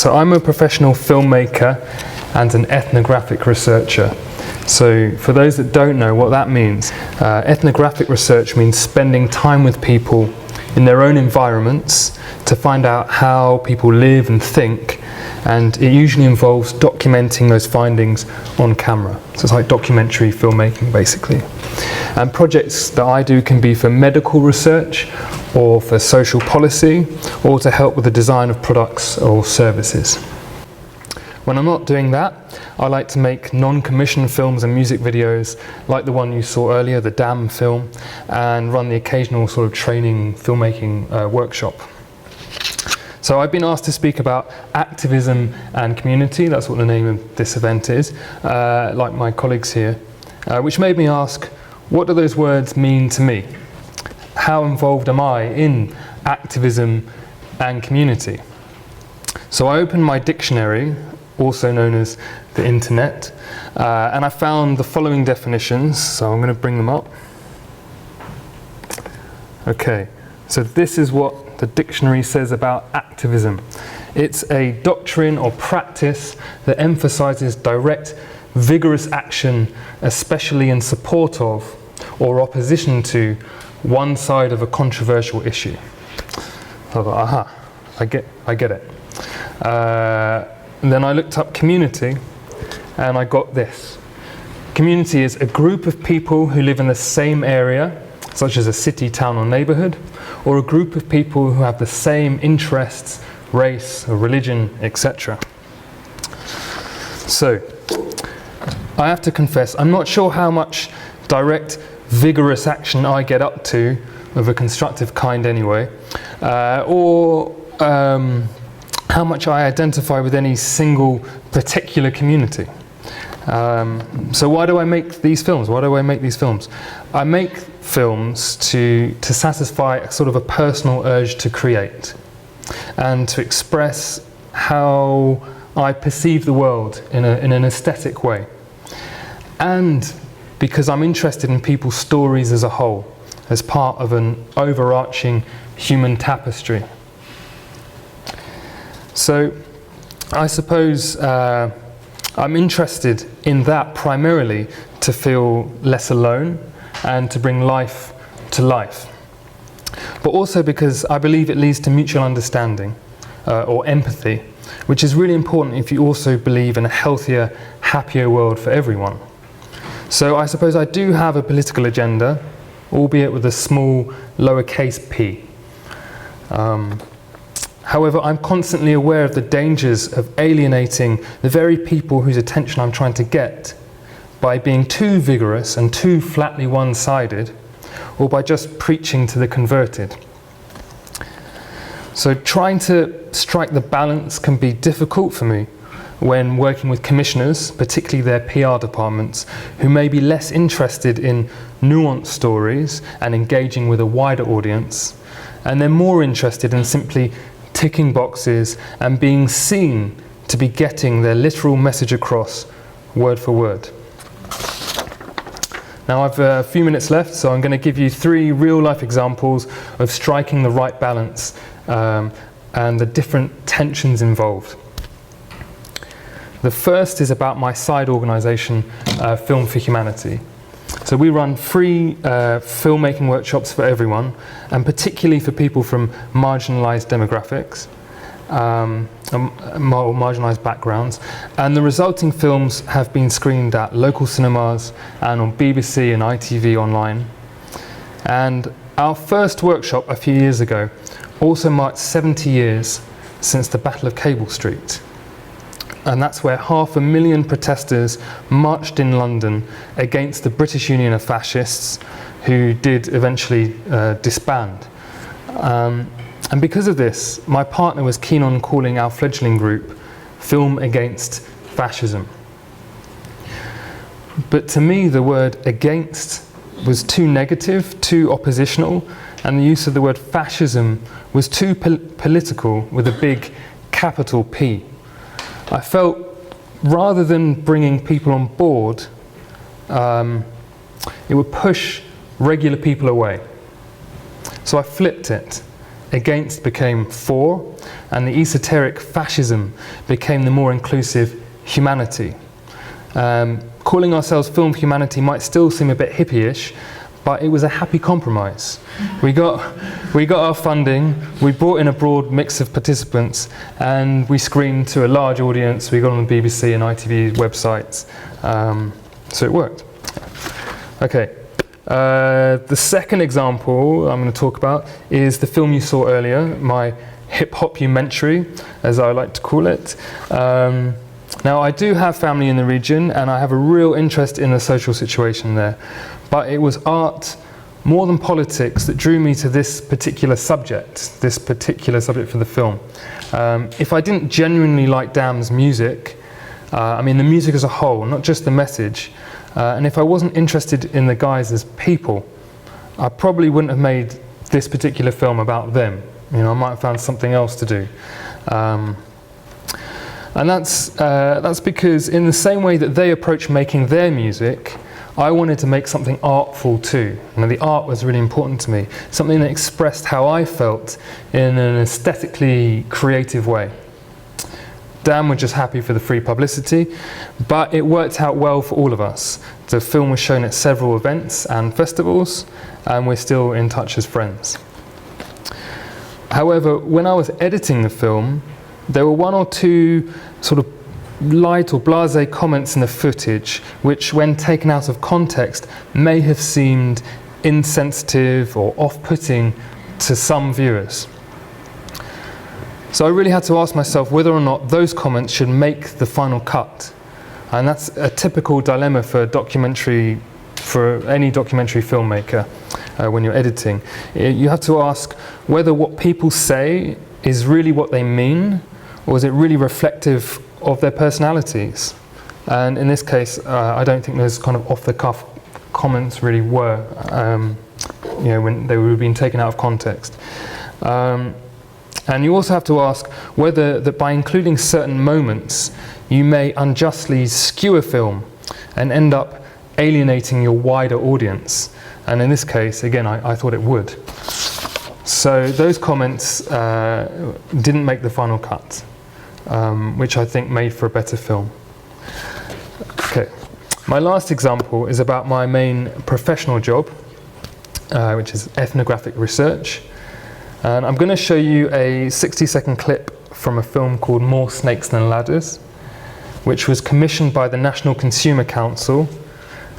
So I'm a professional filmmaker and an ethnographic researcher. So for those that don't know what that means, ethnographic research means spending time with people in their own environments to find out how people live and think, and it usually involves documenting those findings on camera. So it's like documentary filmmaking basically. And projects that I do can be for medical research or for social policy or to help with the design of products or services. When I'm not doing that, I like to make non-commissioned films and music videos like the one you saw earlier, the Dam film, and run the occasional sort of training filmmaking workshop. So I've been asked to speak about activism and community, that's what the name of this event is, like my colleagues here, which made me ask, what do those words mean to me? How involved am I in activism and community? So I opened my dictionary, also known as the internet, and I found the following definitions, so I'm going to bring them up. Okay, so this is what the dictionary says about activism. It's a doctrine or practice that emphasizes direct, vigorous action, especially in support of or opposition to one side of a controversial issue. I thought, aha, I get it. And then I looked up community and I got this. Community is a group of people who live in the same area, such as a city, town or neighborhood, or a group of people who have the same interests, race or religion, etc. So, I have to confess, I'm not sure how much direct, vigorous action I get up to, of a constructive kind anyway, or how much I identify with any single particular community. So why do I make these films? Why do I make these films? I make films to satisfy a sort of a personal urge to create and to express how I perceive the world in an aesthetic way. And because I'm interested in people's stories as a whole, as part of an overarching human tapestry. So I suppose I'm interested in that primarily to feel less alone and to bring life to life. But also because I believe it leads to mutual understanding or empathy, which is really important if you also believe in a healthier, happier world for everyone. So I suppose I do have a political agenda, albeit with a small lowercase p. However, I'm constantly aware of the dangers of alienating the very people whose attention I'm trying to get by being too vigorous and too flatly one-sided, or by just preaching to the converted. So trying to strike the balance can be difficult for me when working with commissioners, particularly their PR departments, who may be less interested in nuanced stories and engaging with a wider audience, and they're more interested in simply ticking boxes and being seen to be getting their literal message across word for word. Now I've a few minutes left, so I'm going to give you 3 real-life examples of striking the right balance and the different tensions involved. The first is about my side organisation, Film for Humanity. So we run free filmmaking workshops for everyone, and particularly for people from marginalised demographics, or marginalised backgrounds. And the resulting films have been screened at local cinemas and on BBC and ITV online. And our first workshop a few years ago also marked 70 years since the Battle of Cable Street. And that's where 500,000 protesters marched in London against the British Union of Fascists, who did eventually disband. And because of this, my partner was keen on calling our fledgling group Film Against Fascism. But to me, the word against was too negative, too oppositional, and the use of the word fascism was too political with a big capital P. I felt rather than bringing people on board, it would push regular people away. So I flipped it against became for, and the esoteric fascism became the more inclusive humanity. Calling ourselves Film Humanity might still seem a bit hippie-ish, but it was a happy compromise. We got our funding, we brought in a broad mix of participants, and we screened to a large audience. We got on the BBC and ITV websites, so it worked. Okay, the second example I'm going to talk about is the film you saw earlier, my hip-hop-umentary, as I like to call it. Now, I do have family in the region, and I have a real interest in the social situation there. But it was art, more than politics, that drew me to this particular subject for the film. If I didn't genuinely like Damn's music, I mean the music as a whole, not just the message, and if I wasn't interested in the guys as people, I probably wouldn't have made this particular film about them. You know, I might have found something else to do. And that's because in the same way that they approach making their music, I wanted to make something artful too. You know, the art was really important to me, something that expressed how I felt in an aesthetically creative way. Dan was just happy for the free publicity, but it worked out well for all of us. The film was shown at several events and festivals, and we're still in touch as friends. However, when I was editing the film, there were one or two sort of light or blasé comments in the footage which, when taken out of context, may have seemed insensitive or off-putting to some viewers. So I really had to ask myself whether or not those comments should make the final cut. And that's a typical dilemma for any documentary filmmaker when you're editing. You have to ask whether what people say is really what they mean, or is it really reflective of their personalities? And in this case, I don't think those kind of off-the-cuff comments really were, you know, when they were being taken out of context. And you also have to ask whether that by including certain moments, you may unjustly skew a film and end up alienating your wider audience. And in this case, again, I thought it would. So those comments didn't make the final cut, which I think made for a better film. Okay, my last example is about my main professional job, which is ethnographic research. And I'm going to show you a 60-second clip from a film called More Snakes Than Ladders, which was commissioned by the National Consumer Council,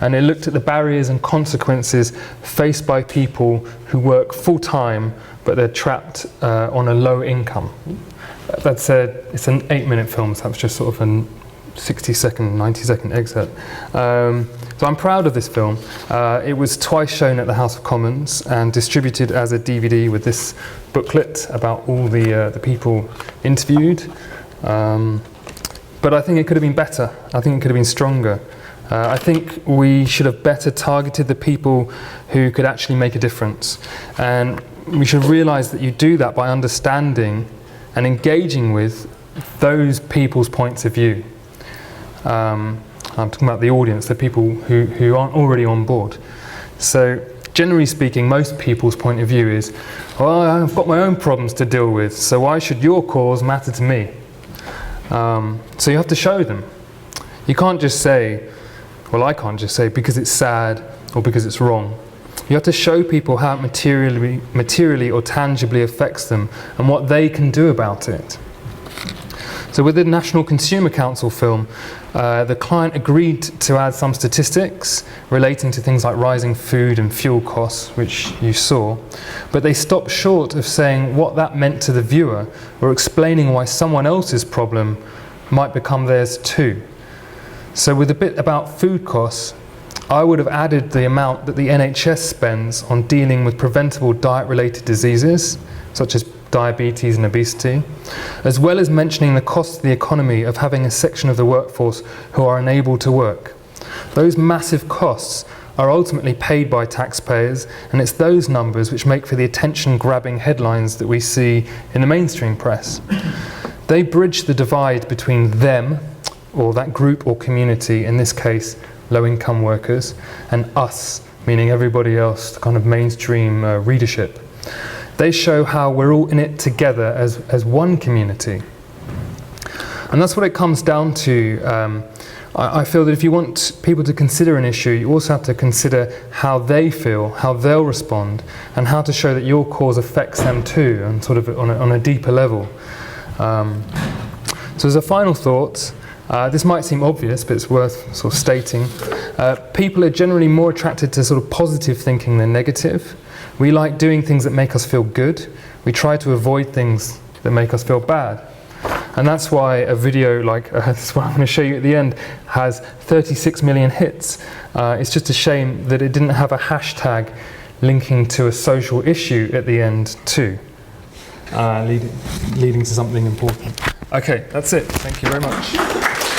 and it looked at the barriers and consequences faced by people who work full-time but they're trapped on a low income. It's an 8-minute film, so that's just sort of a 60-second, 90-second excerpt. So I'm proud of this film. It was twice shown at the House of Commons and distributed as a DVD with this booklet about all the people interviewed. But I think it could have been better. I think it could have been stronger. I think we should have better targeted the people who could actually make a difference. And we should realise that you do that by understanding and engaging with those people's points of view. I'm talking about the audience, the people who aren't already on board. So generally speaking, most people's point of view is, well, I've got my own problems to deal with, so why should your cause matter to me? So you have to show them. You can't just say, well, I can't just say because it's sad or because it's wrong. You have to show people how it materially or tangibly affects them and what they can do about it. So with the National Consumer Council film, the client agreed to add some statistics relating to things like rising food and fuel costs, which you saw, but they stopped short of saying what that meant to the viewer or explaining why someone else's problem might become theirs too. So with the bit about food costs, I would have added the amount that the NHS spends on dealing with preventable diet-related diseases, such as diabetes and obesity, as well as mentioning the cost to the economy of having a section of the workforce who are unable to work. Those massive costs are ultimately paid by taxpayers, and it's those numbers which make for the attention-grabbing headlines that we see in the mainstream press. They bridge the divide between them, or that group or community, in this case low-income workers, and us, meaning everybody else, the kind of mainstream readership. They show how we're all in it together as one community. And that's what it comes down to. I feel that if you want people to consider an issue, you also have to consider how they feel, how they'll respond, and how to show that your cause affects them too, and sort of on a deeper level. So as a final thought, this might seem obvious, but it's worth sort of stating. People are generally more attracted to sort of positive thinking than negative. We like doing things that make us feel good. We try to avoid things that make us feel bad. And that's why a video like this one I'm going to show you at the end has 36 million hits. It's just a shame that it didn't have a hashtag linking to a social issue at the end too, leading to something important. Okay, that's it. Thank you very much.